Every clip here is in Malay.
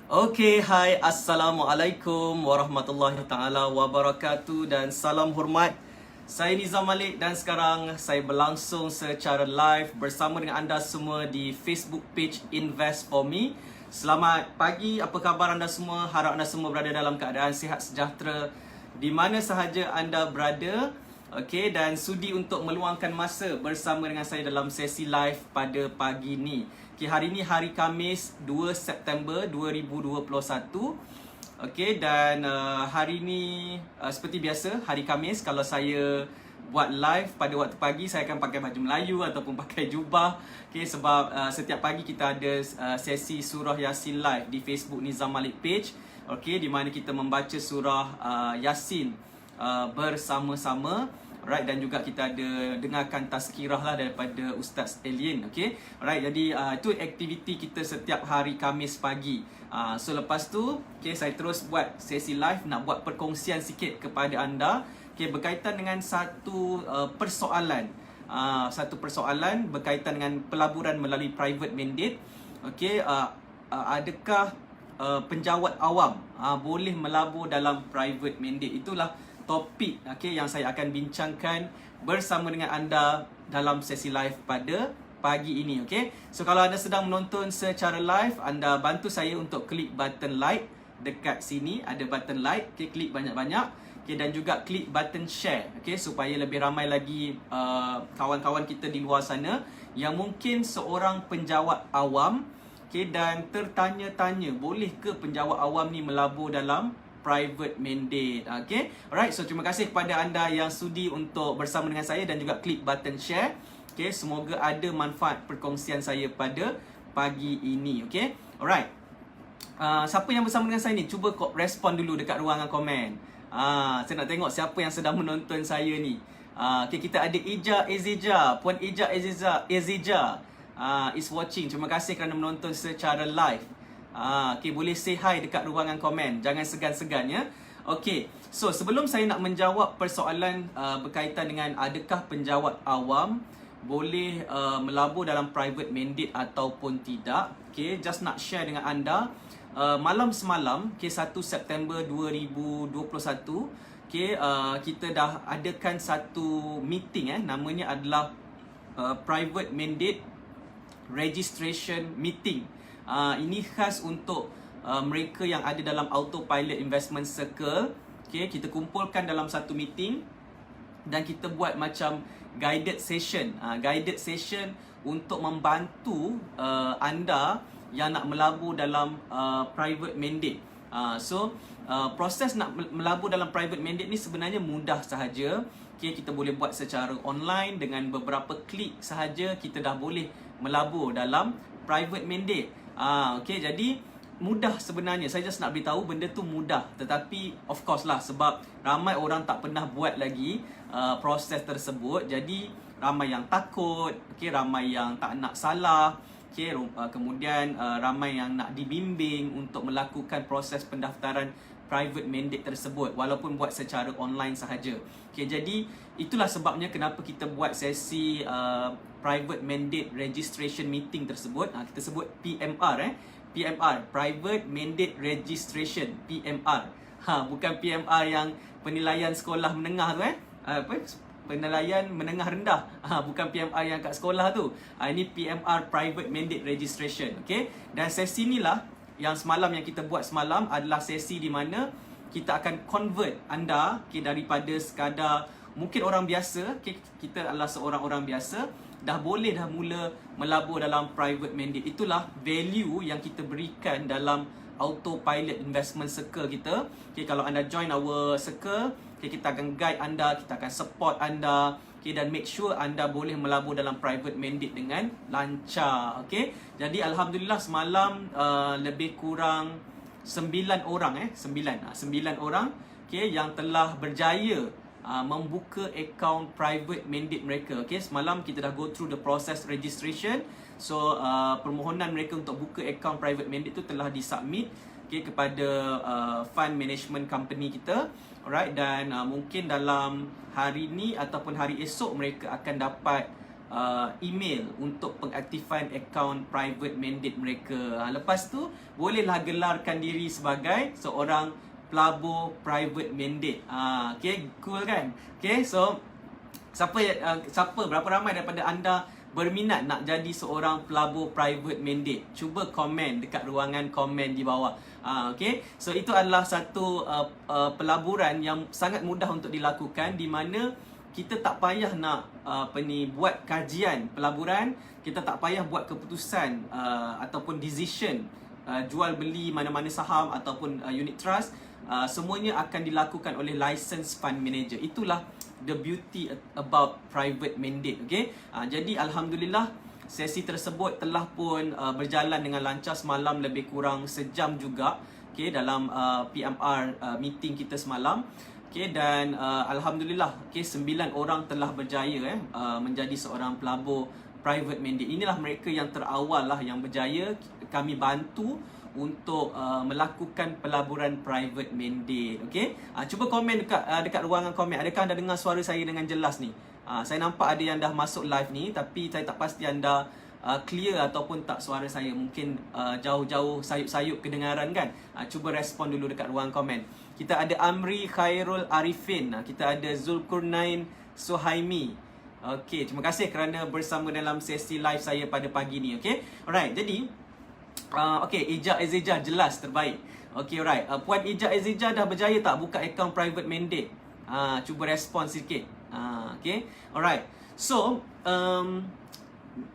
Okay, hai, Assalamualaikum warahmatullahi taala wabarakatuh dan salam hormat. Saya Nizam Malik dan sekarang saya berlangsung secara live bersama dengan anda semua di Facebook page Invest For Me. Selamat pagi, apa khabar anda semua? Harap anda semua berada dalam keadaan sihat sejahtera di mana sahaja anda berada. Okay, dan sudi untuk meluangkan masa bersama dengan saya dalam sesi live pada pagi ni. Okay, hari ni hari Khamis 2 September 2021. Okay, dan hari ni seperti biasa hari Khamis kalau saya buat live pada waktu pagi saya akan pakai baju Melayu ataupun pakai jubah. Okay, sebab setiap pagi kita ada sesi surah Yasin live di Facebook Nizam Malik page. Okay, di mana kita membaca surah Yasin bersama-sama. Alright, dan juga kita ada dengarkan tazkirah lah daripada Ustaz Alien. Okay, alright, jadi itu aktiviti kita setiap hari Khamis pagi. So lepas tu, okay, saya terus buat sesi live nak buat perkongsian sikit kepada anda, okay, berkaitan dengan satu persoalan. Satu persoalan berkaitan dengan pelaburan melalui private mandate. Okay, adakah penjawat awam boleh melabur dalam private mandate? Itulah topik yang saya akan bincangkan bersama dengan anda dalam sesi live pada pagi ini. So kalau anda sedang menonton secara live, anda bantu saya untuk klik button like dekat sini, ada button like, klik banyak-banyak, dan juga klik button share, supaya lebih ramai lagi kawan-kawan kita di luar sana yang mungkin seorang penjawat awam, dan tertanya-tanya boleh ke penjawat awam ni melabur dalam private mandate. Alright, so terima kasih kepada anda yang sudi untuk bersama dengan saya dan juga klik button share. Semoga ada manfaat perkongsian saya pada pagi ini. Alright, siapa yang bersama dengan saya ni, cuba respon dulu dekat ruangan komen. Saya nak tengok siapa yang sedang menonton saya ni. Kita ada Ija Ezija, Puan Ija Ezija is watching. Terima kasih kerana menonton secara live. Boleh say hi dekat ruangan komen. Jangan segan-segan ya. So sebelum saya nak menjawab persoalan berkaitan dengan adakah penjawat awam boleh melabur dalam private mandate ataupun tidak, just nak share dengan anda. Malam semalam, 1 September 2021, kita dah adakan satu meeting, namanya adalah private mandate registration meeting. Ini khas untuk mereka yang ada dalam Autopilot Investment Circle. Kita kumpulkan dalam satu meeting dan kita buat macam guided session. Guided session untuk membantu anda yang nak melabur dalam private mandate. Proses nak melabur dalam private mandate ni sebenarnya mudah sahaja. Kita boleh buat secara online, dengan beberapa klik sahaja kita dah boleh melabur dalam private mandate. Jadi mudah sebenarnya. Saya just nak beritahu benda tu mudah. Tetapi of course lah, sebab ramai orang tak pernah buat lagi proses tersebut. Jadi ramai yang takut, ramai yang tak nak salah, kemudian ramai yang nak dibimbing untuk melakukan proses pendaftaran private mandate tersebut walaupun buat secara online sahaja. Jadi itulah sebabnya kenapa kita buat sesi private mandate registration meeting tersebut. Kita sebut PMR, PMR, Private Mandate Registration, PMR. Bukan PMR yang penilaian sekolah menengah tu, penilaian menengah rendah. Bukan PMR yang kat sekolah tu. Ini PMR, Private Mandate Registration. Dan sesi inilah yang semalam yang kita buat semalam adalah sesi di mana kita akan convert anda daripada sekadar mungkin orang biasa, kita adalah seorang orang biasa, dah mula melabur dalam private mandate. Itulah value yang kita berikan dalam Autopilot Investment Circle kita. Kalau anda join our circle, kita akan guide anda, kita akan support anda, dan make sure anda boleh melabur dalam private mandate dengan lancar. Jadi alhamdulillah semalam lebih kurang 9 orang 9 orang yang telah berjaya membuka account private mandate mereka. Semalam kita dah go through the process registration. So permohonan mereka untuk buka account private mandate tu telah disubmit kepada fund management company kita. Alright, dan mungkin dalam hari ni ataupun hari esok mereka akan dapat email untuk pengaktifan akaun private mandate mereka. Lepas tu bolehlah gelarkan diri sebagai seorang pelabur private mandate. Okay, cool kan? Okay, so siapa berapa ramai daripada anda berminat nak jadi seorang pelabur private mandate? Cuba komen dekat ruangan komen di bawah. Okay, so itu adalah satu pelaburan yang sangat mudah untuk dilakukan, di mana kita tak payah nak buat kajian pelaburan, kita tak payah buat keputusan ataupun decision jual beli mana-mana saham ataupun unit trust. Semuanya akan dilakukan oleh licensed fund manager. Itulah the beauty about private mandate. Okay, jadi alhamdulillah sesi tersebut telah pun berjalan dengan lancar. Semalam lebih kurang sejam juga, okay, dalam PMR meeting kita semalam. Okay, dan alhamdulillah, okay, 9 orang telah berjaya menjadi seorang pelabur private mandate. Inilah mereka yang terawal lah yang berjaya. Kami bantu untuk melakukan pelaburan private mandate. Okay, cuba komen dekat ruangan komen. Adakah anda dengar suara saya dengan jelas ni? Saya nampak ada yang dah masuk live ni, tapi saya tak pasti anda clear ataupun tak suara saya. Mungkin jauh-jauh sayup-sayup kedengaran kan? Cuba respon dulu dekat ruang komen. Kita ada Amri Khairul Arifin, kita ada Zulkarnain Suhaimi. Okay, terima kasih kerana bersama dalam sesi live saya pada pagi ni. Okay, alright, jadi okay, Ija Azija jelas terbaik. Okay, alright, Puan Ija Azija dah berjaya tak buka akaun private mandate? Cuba respon sikit. Okay, alright. So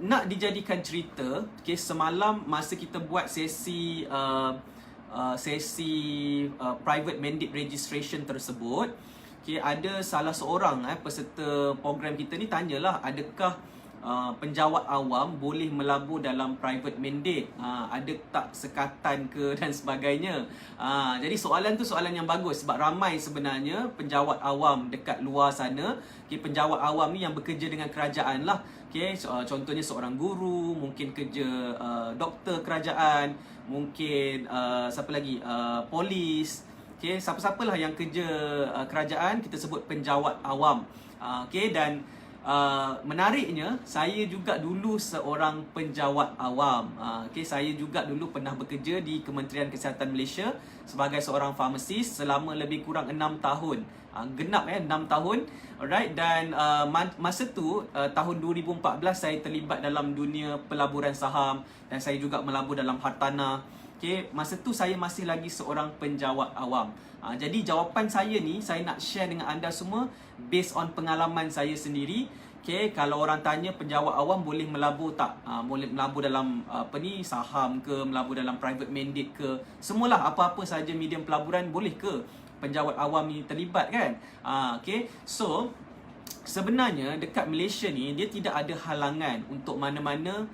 nak dijadikan cerita, okay, semalam masa kita buat sesi private mandate registration tersebut, okay, ada salah seorang peserta program kita ni tanyalah, adakah penjawat awam boleh melabur dalam private mandate, ada tak sekatan ke dan sebagainya. Jadi soalan tu soalan yang bagus, sebab ramai sebenarnya penjawat awam dekat luar sana. Okay, penjawat awam ni yang bekerja dengan kerajaan lah. Okay, contohnya seorang guru, mungkin kerja doktor kerajaan, mungkin siapa lagi, polis. Okay, siapa-siapalah yang kerja kerajaan, kita sebut penjawat awam. Okay, dan menariknya, saya juga dulu seorang penjawat awam. Okay, saya juga dulu pernah bekerja di Kementerian Kesihatan Malaysia sebagai seorang farmasis selama lebih kurang 6 tahun. Genap 6 tahun. Alright, dan masa tu tahun 2014 saya terlibat dalam dunia pelaburan saham, dan saya juga melabur dalam hartanah. Okay, masa tu saya masih lagi seorang penjawat awam. Jadi jawapan saya ni saya nak share dengan anda semua based on pengalaman saya sendiri. Okay, kalau orang tanya penjawat awam boleh melabur tak? Boleh melabur dalam saham ke, melabur dalam private mandate ke, semualah, apa-apa saja medium pelaburan boleh ke penjawat awam ni terlibat kan? Okay, so sebenarnya dekat Malaysia ni dia tidak ada halangan untuk mana-mana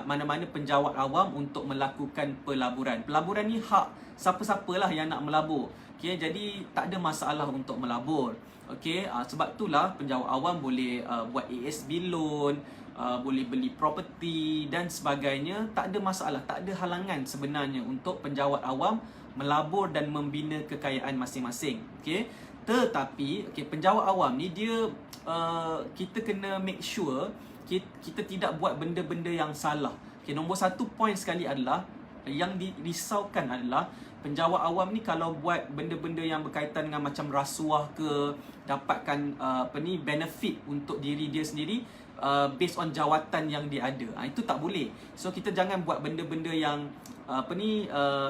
mana-mana penjawat awam untuk melakukan pelaburan. Pelaburan ni hak siapa-siapalah yang nak melabur. Okay, jadi tak ada masalah untuk melabur. Okay, sebab itulah penjawat awam boleh buat ASB loan, boleh beli property dan sebagainya. Tak ada masalah, tak ada halangan sebenarnya untuk penjawat awam melabur dan membina kekayaan masing-masing. Okay, tetapi penjawat awam ni dia kita kena make sure kita tidak buat benda-benda yang salah. Okay, nombor satu point sekali adalah, yang dirisaukan adalah penjawat awam ni kalau buat benda-benda yang berkaitan dengan macam rasuah ke, dapatkan benefit untuk diri dia sendiri based on jawatan yang dia ada. Itu tak boleh. So kita jangan buat benda-benda yang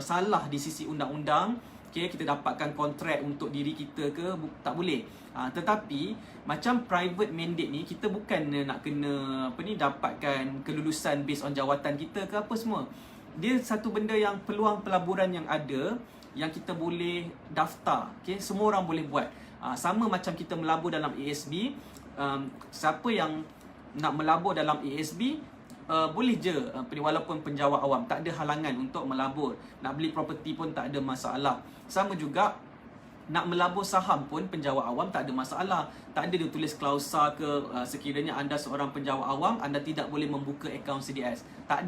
salah di sisi undang-undang. Okay, kita dapatkan kontrak untuk diri kita ke, tak boleh. Tetapi macam private mandate ni, kita bukan nak kena dapatkan kelulusan based on jawatan kita ke apa semua. Dia satu benda yang peluang pelaburan yang ada, yang kita boleh daftar. Okay, semua orang boleh buat. Sama macam kita melabur dalam ASB. Siapa yang nak melabur dalam ASB, boleh je walaupun penjawat awam, tak ada halangan untuk melabur. Nak beli property pun tak ada masalah. Sama juga nak melabur saham pun penjawat awam tak ada masalah. Tak ada dia tulis klausa ke sekiranya anda seorang penjawat awam anda tidak boleh membuka akaun CDS. Tak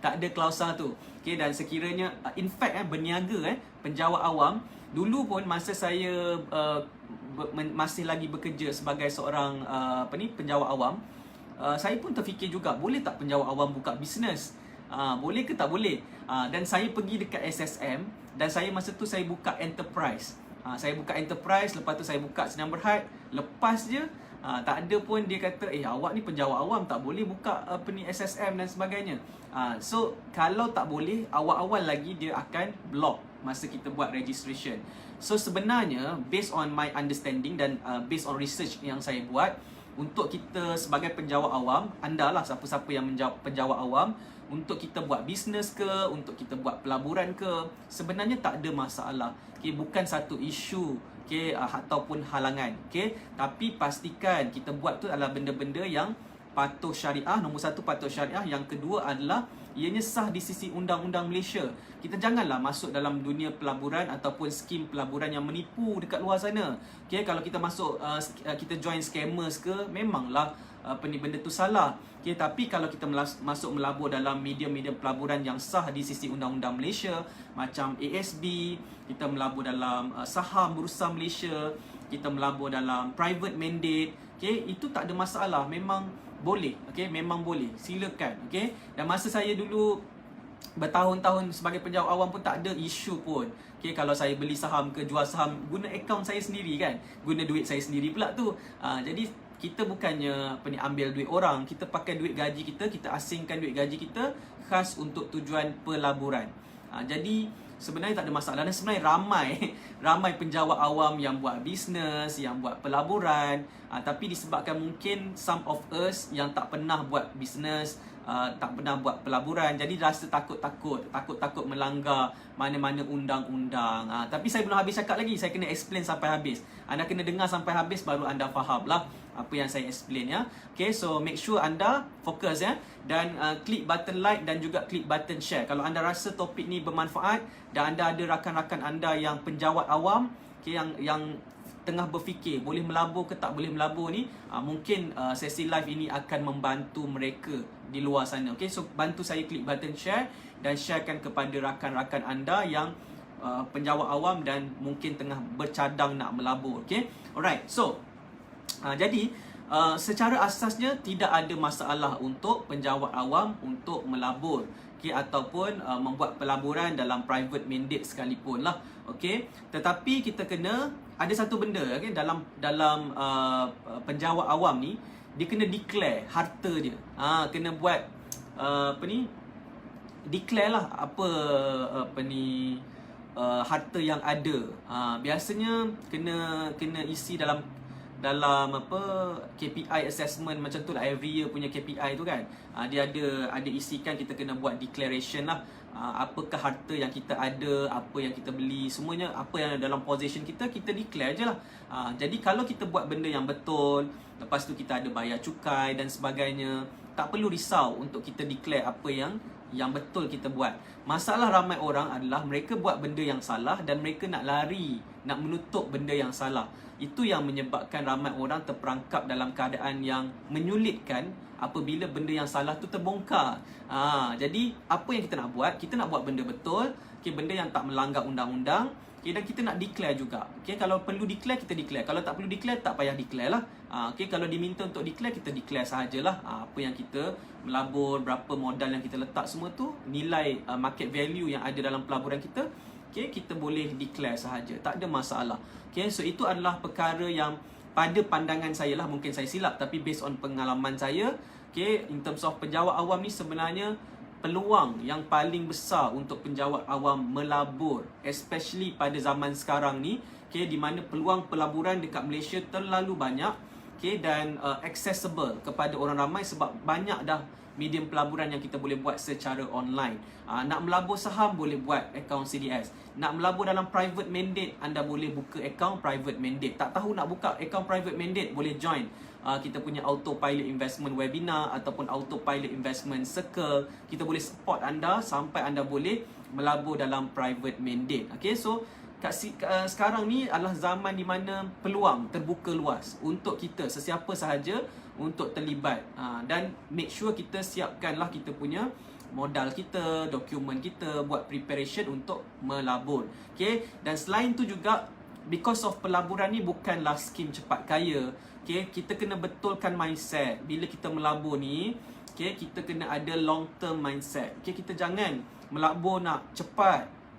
ada klausa tu. Okay, dan sekiranya in fact berniaga penjawat awam, dulu pun masa saya masih lagi bekerja sebagai seorang penjawat awam, saya pun terfikir juga, boleh tak penjawat awam buka bisnes? Boleh ke tak boleh? Dan saya pergi dekat SSM, dan saya masa tu saya buka enterprise. Saya buka enterprise, lepas tu saya buka Sdn Bhd. Lepas je tak ada pun dia kata, awak ni penjawat awam, tak boleh buka SSM dan sebagainya. So kalau tak boleh, awal-awal lagi dia akan block masa kita buat registration. So sebenarnya based on my understanding dan based on research yang saya buat, untuk kita sebagai penjawat awam, anda lah siapa-siapa yang penjawat awam, untuk kita buat bisnes ke, untuk kita buat pelaburan ke, sebenarnya tak ada masalah. Bukan satu isu ataupun halangan. Tapi pastikan kita buat tu adalah benda-benda yang patuh syariah. Nombor satu, patuh syariah. Yang kedua adalah ianya sah di sisi undang-undang Malaysia. Kita janganlah masuk dalam dunia pelaburan ataupun skim pelaburan yang menipu dekat luar sana. Kalau kita masuk, kita join scammers ke, memanglah benda tu salah. Tapi kalau kita masuk melabur dalam medium-medium pelaburan yang sah di sisi undang-undang Malaysia, macam ASB, kita melabur dalam saham Bursa Malaysia, kita melabur dalam private mandate, itu tak ada masalah, memang boleh. Memang boleh, silakan. Dan masa saya dulu bertahun-tahun sebagai penjawat awam pun tak ada isu pun. Kalau saya beli saham ke jual saham, guna akaun saya sendiri kan, guna duit saya sendiri pula tu. Jadi kita bukannya ambil duit orang, kita pakai duit gaji kita, kita asingkan duit gaji kita khas untuk tujuan pelaburan. Jadi sebenarnya tak ada masalah, dan sebenarnya ramai penjawat awam yang buat bisnes, yang buat pelaburan, tapi disebabkan mungkin some of us yang tak pernah buat bisnes, tak pernah buat pelaburan, jadi rasa takut melanggar mana-mana undang-undang. Tapi saya belum habis cakap lagi, saya kena explain sampai habis. Anda kena dengar sampai habis baru anda faham lah apa yang saya explain ya. So make sure anda fokus ya, dan klik button like dan juga klik button share kalau anda rasa topik ni bermanfaat dan anda ada rakan-rakan anda yang penjawat awam, yang tengah berfikir boleh melabur ke tak boleh melabur ni, mungkin sesi live ini akan membantu mereka di luar sana. So bantu saya klik button share dan sharekan kepada rakan-rakan anda yang penjawat awam dan mungkin tengah bercadang nak melabur. Alright, so jadi secara asasnya tidak ada masalah untuk penjawat awam untuk melabur ataupun membuat pelaburan dalam private mandate sekalipun lah. Tetapi kita kena ada satu benda dalam penjawat awam ni, dia kena declare harta dia. Kena buat declare lah harta yang ada. Biasanya kena isi dalam KPI assessment macam tu lah, every year punya KPI tu kan. Dia ada isikan, kita kena buat declaration lah. Apakah harta yang kita ada, apa yang kita beli, semuanya apa yang ada dalam possession kita declare je lah. Jadi kalau kita buat benda yang betul, lepas tu kita ada bayar cukai dan sebagainya, tak perlu risau untuk kita declare apa yang betul kita buat. Masalah ramai orang adalah mereka buat benda yang salah dan mereka nak lari, nak menutup benda yang salah. Itu yang menyebabkan ramai orang terperangkap dalam keadaan yang menyulitkan apabila benda yang salah tu terbongkar. Jadi apa yang kita nak buat? Kita nak buat benda betul, benda yang tak melanggar undang-undang, dan kita nak declare juga. Kalau perlu declare, kita declare. Kalau tak perlu declare, tak payah declare lah. Kalau diminta untuk declare, kita declare sahajalah. Apa yang kita melabur, berapa modal yang kita letak, semua tu nilai market value yang ada dalam pelaburan kita, kita boleh declare sahaja, tak ada masalah. So itu adalah perkara yang pada pandangan saya lah, mungkin saya silap, tapi based on pengalaman saya, in terms of penjawat awam ni, sebenarnya peluang yang paling besar untuk penjawat awam melabur, especially pada zaman sekarang ni, di mana peluang pelaburan dekat Malaysia terlalu banyak, dan accessible kepada orang ramai sebab banyak dah medium pelaburan yang kita boleh buat secara online. Nak melabur saham, boleh buat akaun CDS. Nak melabur dalam private mandate, anda boleh buka akaun private mandate. Tak tahu nak buka akaun private mandate, boleh join kita punya autopilot investment webinar ataupun autopilot investment circle. Kita boleh support anda sampai anda boleh melabur dalam private mandate. So sekarang ni adalah zaman di mana peluang terbuka luas untuk kita sesiapa sahaja untuk terlibat, dan make sure kita siapkanlah kita punya modal kita, dokumen kita, buat preparation untuk melabur. Dan selain tu juga because of pelaburan ni bukanlah skim cepat kaya. Okay, kita kena betulkan mindset. Bila kita melabur ni, okay, kita kena ada long term mindset. Okay, kita jangan melabur nak cepat.